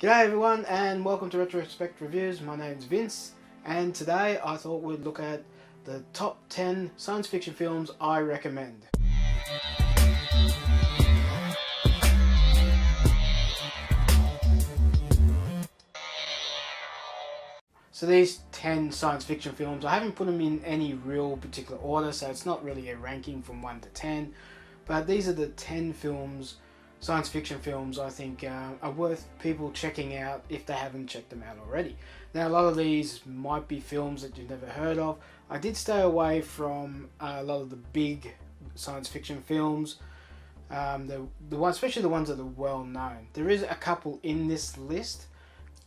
G'day everyone and welcome to Retrospectreviews. My name's Vince and today I thought we'd look at the top 10 science fiction films I recommend. So these 10 science fiction films, I haven't put them in any real particular order, so it's not really a ranking from 1 to 10, but these are the 10 films, science fiction films I think are worth people checking out if they haven't checked them out already. Now a lot of these might be films that you've never heard of. I did stay away from a lot of the big science fiction films, the ones, especially the ones that are well known. There is a couple in this list.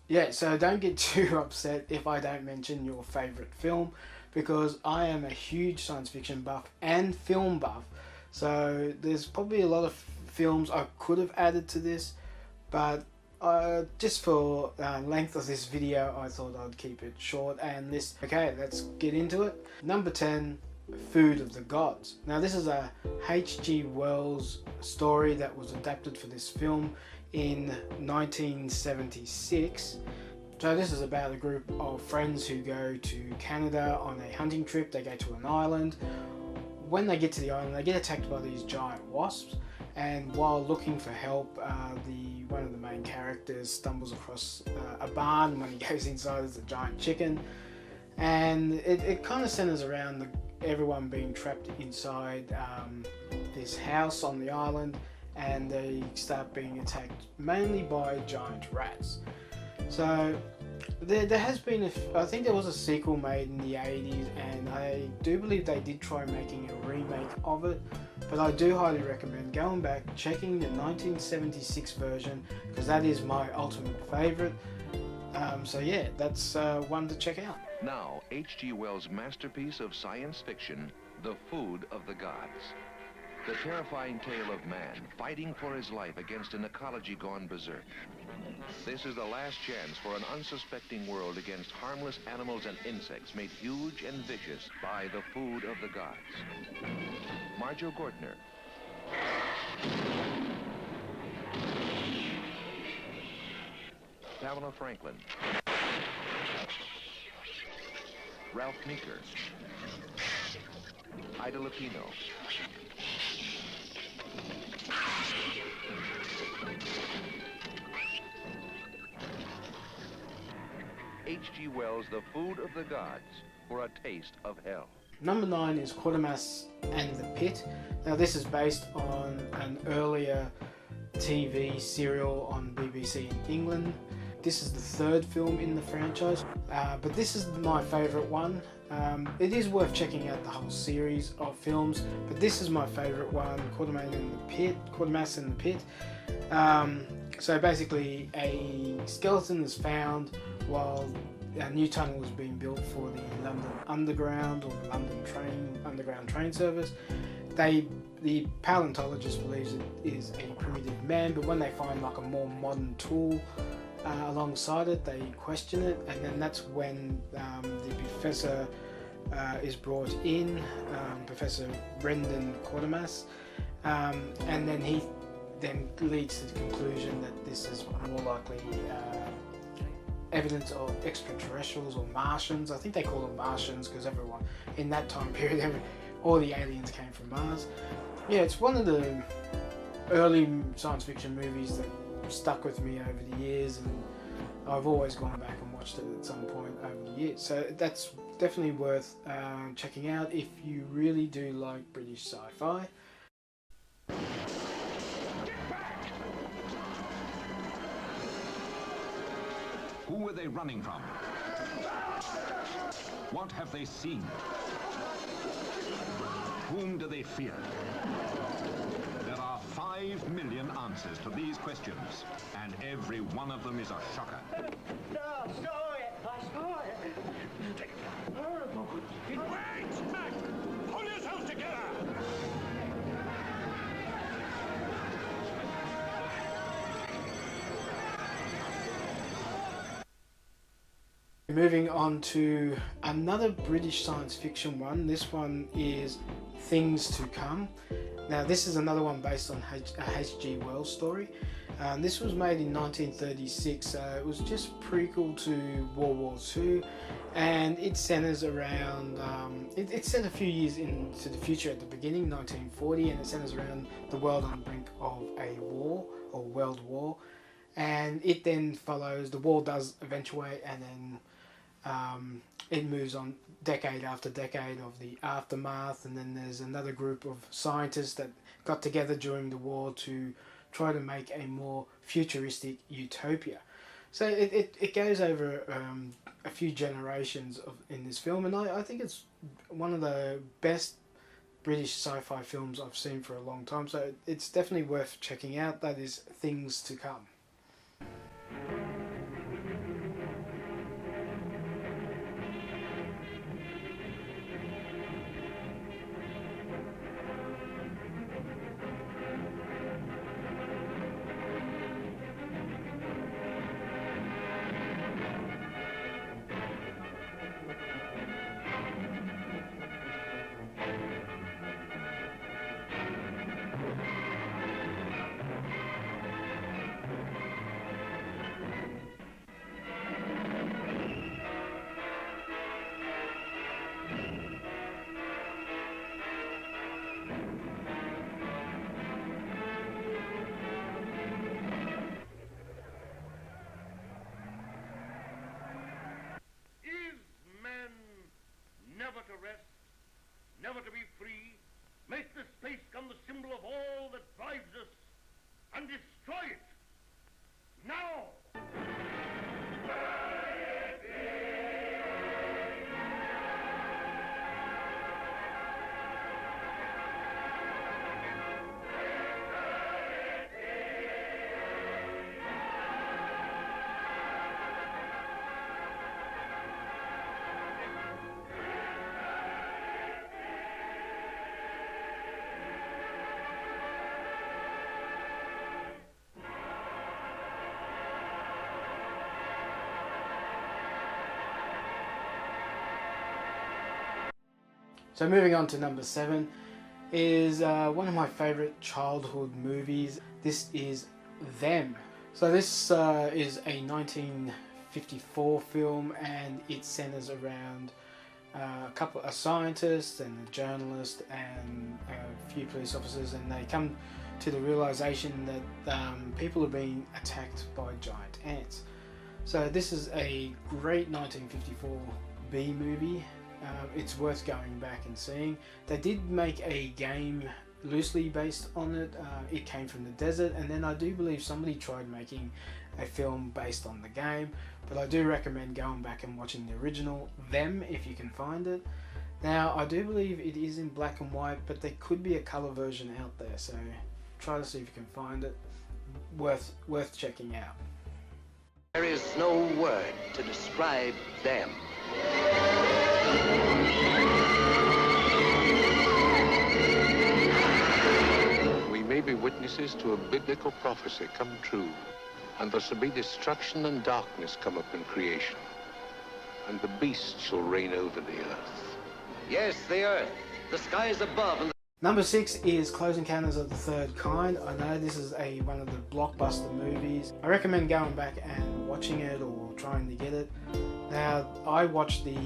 Yeah, so don't get too upset if I don't mention your favourite film, because I am a huge science fiction buff and film buff. So there's probably a lot of films I could have added to this, but just for length of this video I thought I'd keep it short and list. Okay, let's get into it. Number 10, Food of the Gods. Now this is a H.G. Wells story that was adapted for this film in 1976. So this is about a group of friends who go to Canada on a hunting trip. They go to an island. When they get to the island, they get attacked by these giant wasps, and while looking for help, one of the main characters stumbles across a barn. When he goes inside, there's a giant chicken, and it kind of centers around everyone being trapped inside this house on the island, and they start being attacked mainly by giant rats. So there has been, I think there was a sequel made in the 80s, and I do believe they did try making a remake of it, but I do highly recommend going back, checking the 1976 version, because that is my ultimate favourite. So yeah, that's one to check out. Now, H.G. Wells' masterpiece of science fiction, The Food of the Gods. The terrifying tale of man fighting for his life against an ecology gone berserk. This is the last chance for an unsuspecting world against harmless animals and insects made huge and vicious by the food of the gods. Marjo Gortner. Pamela Franklin. Ralph Meeker. Ida Lupino. H.G. Wells' The Food of the Gods, for a taste of hell. Number 9 is Quatermass And The Pit. Now this is based on an earlier TV serial on BBC in England. This is the third film in the franchise, but this is my favourite one. It is worth checking out the whole series of films, but this is my favourite one, Quatermass and the Pit. So basically a skeleton is found while a new tunnel is being built for the London Underground, or the London Underground train service. The paleontologist believes it is a primitive man, but when they find like a more modern tool alongside it, they question it, and then that's when the professor is brought in, Professor Brendan Quatermass, and then he then leads to the conclusion that this is more likely evidence of extraterrestrials or Martians. I think they call them Martians because everyone in that time period, all the aliens came from Mars. Yeah, it's one of the early science fiction movies that stuck with me over the years, and I've always gone back and watched it at some point over the years. So that's definitely worth checking out if you really do like British sci-fi. Who are they running from? What have they seen? Whom do they fear? There are 5 million answers to these questions, and every one of them is a shocker. No, I saw it! Horrible! Wait! Pull yourself together! Moving on to another British science fiction one. This one is Things to Come. Now this is another one based on a H.G. Wells story. This was made in 1936, so it was just prequel to World War II, and it centers around, it's set a few years into the future at the beginning, 1940, and it centers around the world on the brink of a war, or world war, and it then follows, the war does eventuate, and then it moves on decade after decade of the aftermath, and then there's another group of scientists that got together during the war to try to make a more futuristic utopia. So it goes over a few generations in this film, and I think it's one of the best British sci-fi films I've seen for a long time, so it's definitely worth checking out. That is Things to Come. Never to rest, never to be free, make the space come the symbol of all that drives us, and destroy it. Now! So moving on to number 7 is one of my favorite childhood movies. This is Them. So this is a 1954 film, and it centers around a scientist and a journalist and a few police officers, and they come to the realization that people are being attacked by giant ants. So this is a great 1954 B movie. It's worth going back and seeing. They did make a game loosely based on it. It came from the desert, and then I do believe somebody tried making a film based on the game, but I do recommend going back and watching the original Them if you can find it. Now I do believe it is in black and white, but there could be a colour version out there, so try to see if you can find it. Worth checking out. There is no word to describe them. We may be witnesses to a biblical prophecy come true, and there shall be destruction and darkness come upon creation, and the beast shall reign over the earth. Yes, the earth, the skies above, and Number 6 is Close Encounters of the Third Kind. I know this is one of the blockbuster movies. I recommend going back and watching it or trying to get it. Now, I watched the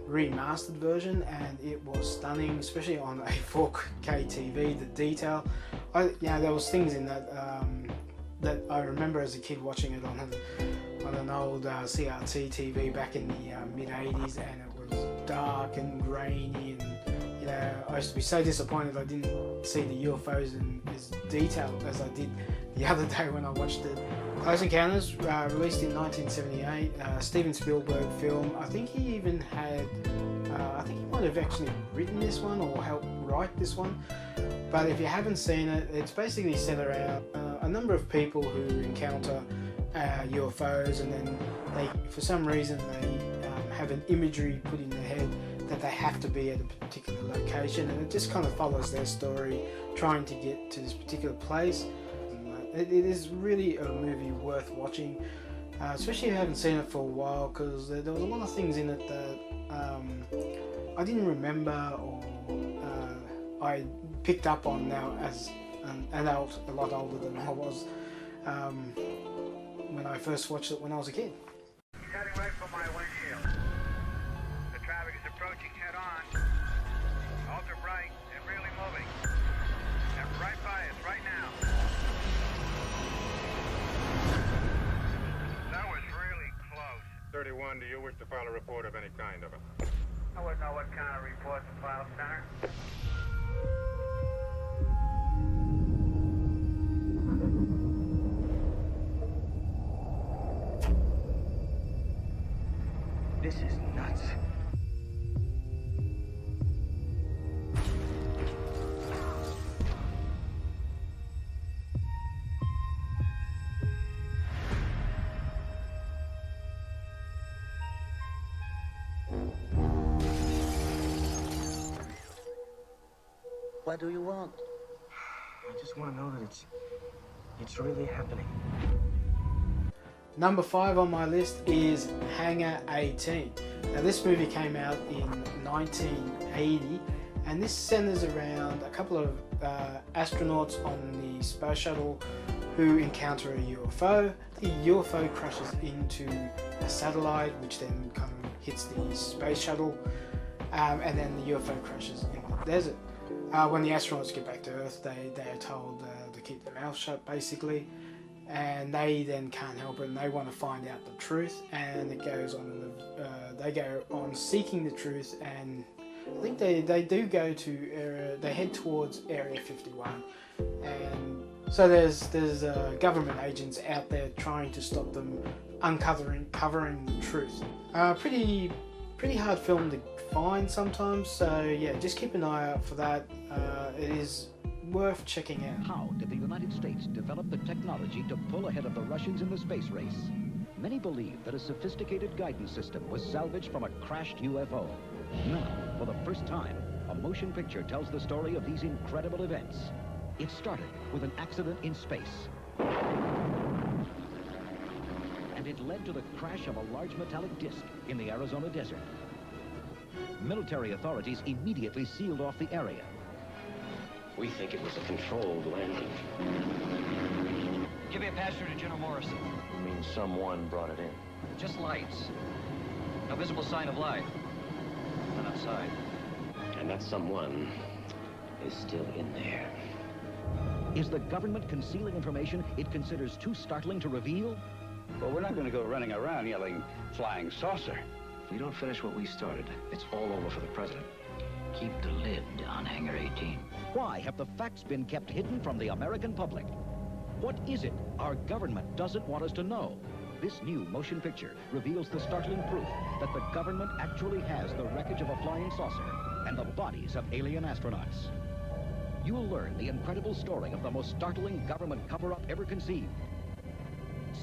remastered version, and it was stunning, especially on a 4K TV. The detail, there was things in that that I remember as a kid watching it on an old CRT TV back in the mid 80s, and it was dark and grainy, and I used to be so disappointed I didn't see the UFOs in as detailed as I did the other day when I watched it. Close Encounters, released in 1978, Steven Spielberg film. I think he even had, I think he might have actually written this one or helped write this one. But if you haven't seen it, it's basically set around a number of people who encounter UFOs, and then they, for some reason, they have an imagery put in their head that they have to be at a particular location, and it just kind of follows their story trying to get to this particular place. It is really a movie worth watching, especially if you haven't seen it for a while, because there was a lot of things in it that I didn't remember, or I picked up on now as an adult, a lot older than I was. when I first watched it when I was a kid. He's heading right for my windshield. The traffic is approaching head on. Ultra bright and really moving. And right by us right now. That was really close. 31, do you wish to file a report of any kind of it? I wouldn't know what kind of report to file, Senator. This is nuts. What do you want? I just want to know that it's really happening. Number 5 on my list is Hangar 18. Now this movie came out in 1980 and this centers around a couple of astronauts on the space shuttle who encounter a UFO. The UFO crashes into a satellite which then kind of hits the space shuttle and then the UFO crashes in the desert. When the astronauts get back to Earth, they are told to keep their mouth shut basically. And they then can't help it and they want to find out the truth, and it goes on they go on seeking the truth, and I think they do go to they head towards Area 51, and so there's government agents out there trying to stop them covering the truth. Pretty hard film to find sometimes, so yeah, just keep an eye out for that. It is worth checking out. How did the United States develop the technology to pull ahead of the Russians in the space race? Many believe that a sophisticated guidance system was salvaged from a crashed UFO. Now, for the first time, a motion picture tells the story of these incredible events. It started with an accident in space. And it led to the crash of a large metallic disc in the Arizona desert. Military authorities immediately sealed off the area. We think it was a controlled landing. Give me a passenger to General Morrison. You mean someone brought it in? Just lights. No visible sign of life. Not outside. And that someone is still in there. Is the government concealing information it considers too startling to reveal? Well, we're not going to go running around yelling flying saucer. If we don't finish what we started, it's all over for the president. Keep the lid on Hangar 18. Why have the facts been kept hidden from the American public? What is it our government doesn't want us to know? This new motion picture reveals the startling proof that the government actually has the wreckage of a flying saucer and the bodies of alien astronauts. You'll learn the incredible story of the most startling government cover-up ever conceived.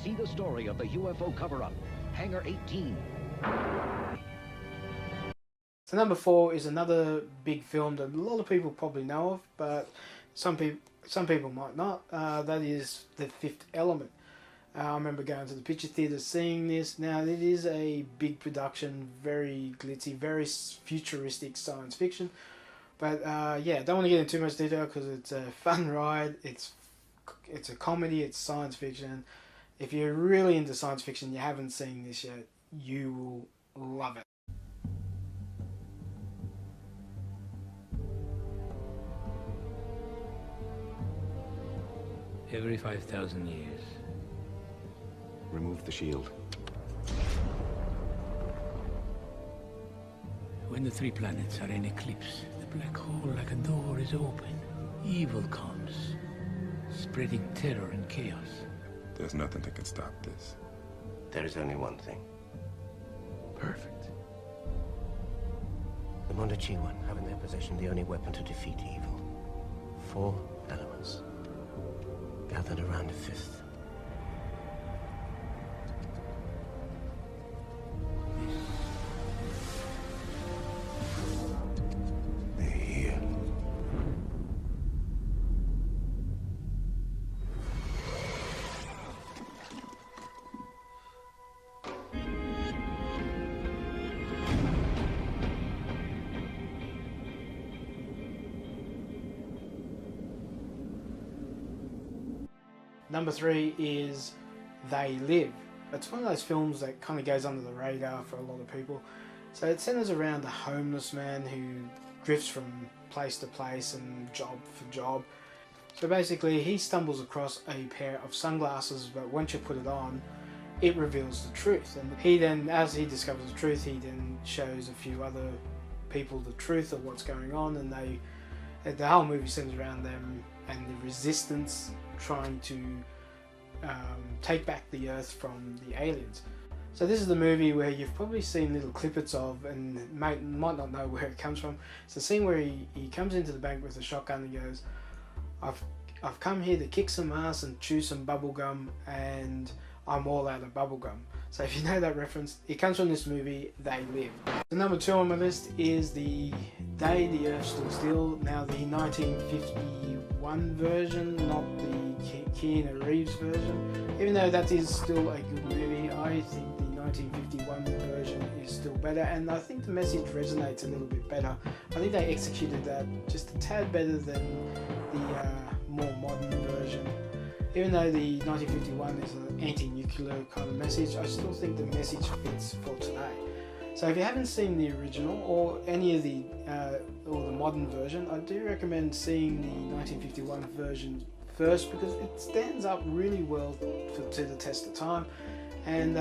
See the story of the UFO cover-up, Hangar 18. So number 4 is another big film that a lot of people probably know of, but some people might not. That is The Fifth Element. I remember going to the picture theatre seeing this. Now it is a big production, very glitzy, very futuristic science fiction. But yeah, don't want to get into too much detail because it's a fun ride. It's a comedy. It's science fiction. If you're really into science fiction, you haven't seen this yet, you will love it. Every 5,000 years. Remove the shield. When the 3 planets are in eclipse, the black hole like a door is open. Evil comes, spreading terror and chaos. There's nothing that can stop this. There is only one thing. Perfect. The Mondachiwan have in their possession the only weapon to defeat evil. 4 elements. Gathered around a 5th. They're here. Number 3 is They Live. It's one of those films that kind of goes under the radar for a lot of people. So it centers around a homeless man who drifts from place to place and job for job. So basically he stumbles across a pair of sunglasses, but once you put it on, it reveals the truth. And he then, as he discovers the truth, he then shows a few other people the truth of what's going on, and the whole movie centers around them and the resistance trying to take back the Earth from the aliens. So this is the movie where you've probably seen little clippets of and might not know where it comes from. It's the scene where he comes into the bank with a shotgun and goes, I've come here to kick some ass and chew some bubblegum, and I'm all out of bubblegum. So if you know that reference, it comes from this movie, They Live. The number 2 on my list is The Day the Earth Stood Still. Now the 1951 version, not the Keanu Reeves version. Even though that is still a good movie, I think the 1951 version is still better, and I think the message resonates a little bit better. I think they executed that just a tad better than the more modern version. Even though the 1951 is an anti-nuclear kind of message, I still think the message fits for today. So if you haven't seen the original or any of the or the modern version, I do recommend seeing the 1951 version first, because it stands up really well to the test of time. And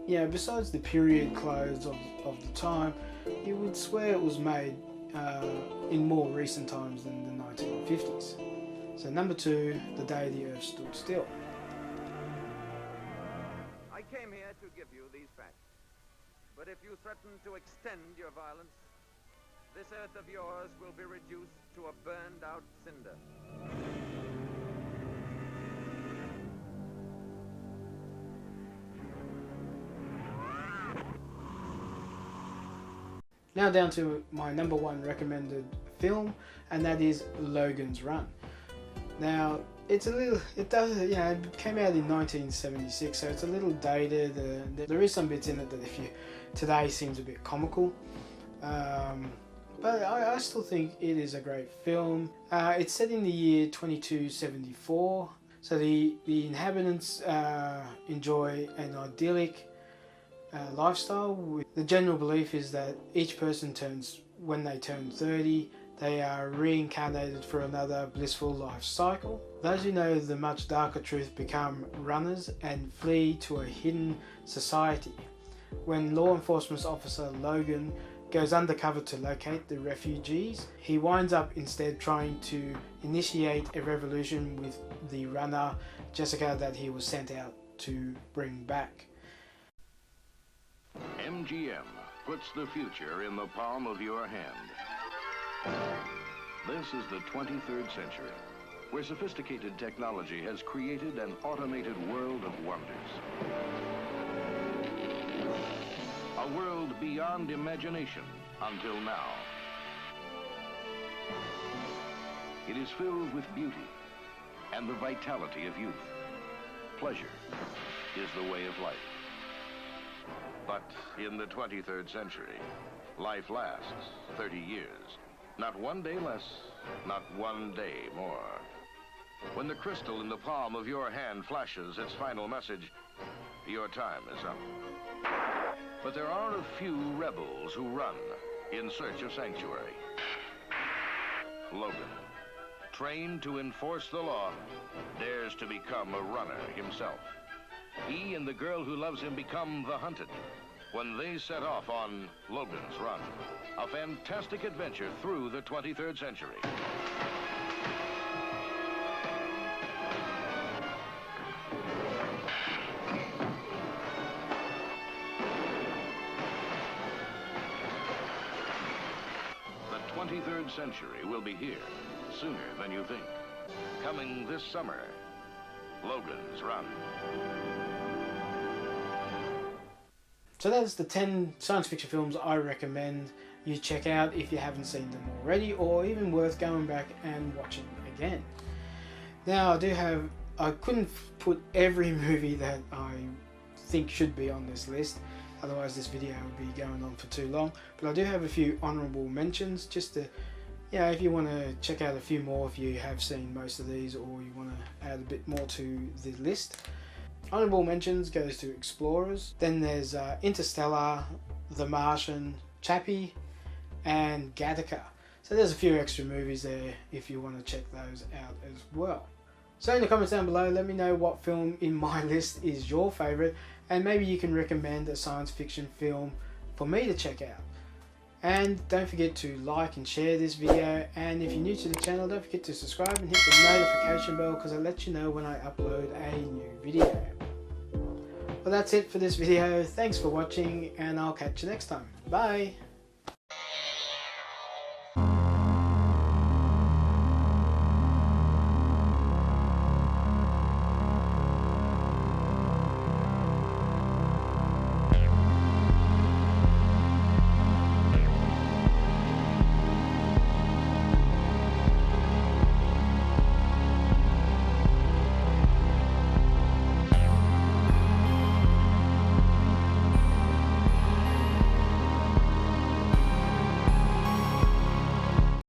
you know, besides the period clothes of the time, you would swear it was made in more recent times than the 1950s. So number 2, The Day the Earth Stood Still. I came here to give you these facts. But if you threaten to extend your violence, this Earth of yours will be reduced to a burned out cinder. Now down to my number 1 recommended film, and that is Logan's Run. Now it came out in 1976, so it's a little dated. There is some bits in it that today seems a bit comical, but I still think it is a great film. It's set in the year 2274, so the inhabitants enjoy an idyllic lifestyle. The general belief is that each person when they turn 30, they are reincarnated for another blissful life cycle. Those who know the much darker truth become runners and flee to a hidden society. When law enforcement officer Logan goes undercover to locate the refugees, he winds up instead trying to initiate a revolution with the runner Jessica that he was sent out to bring back. MGM puts the future in the palm of your hand. This is the 23rd century, where sophisticated technology has created an automated world of wonders. A world beyond imagination until now. It is filled with beauty and the vitality of youth. Pleasure is the way of life. But in the 23rd century, life lasts 30 years. Not one day less, not one day more. When the crystal in the palm of your hand flashes its final message, your time is up. But there are a few rebels who run in search of sanctuary. Logan, trained to enforce the law, dares to become a runner himself. He and the girl who loves him become the hunted when they set off on Logan's Run, a fantastic adventure through the 23rd century. The 23rd century will be here sooner than you think. Coming this summer, Logan's Run. So that's the 10 science fiction films I recommend you check out if you haven't seen them already, or even worth going back and watching again. Now I couldn't put every movie that I think should be on this list, otherwise this video would be going on for too long, but I do have a few honourable mentions just to you know, if you want to check out a few more, if you have seen most of these, or you want to add a bit more to the list. Honorable mentions goes to Explorers. Then there's Interstellar, The Martian, Chappie, and Gattaca. So there's a few extra movies there if you want to check those out as well. So in the comments down below, let me know what film in my list is your favourite, and maybe you can recommend a science fiction film for me to check out. And don't forget to like and share this video, and if you're new to the channel, don't forget to subscribe and hit the notification bell, because I'll let you know when I upload a new video. Well, that's it for this video. Thanks for watching, and I'll catch you next time. Bye!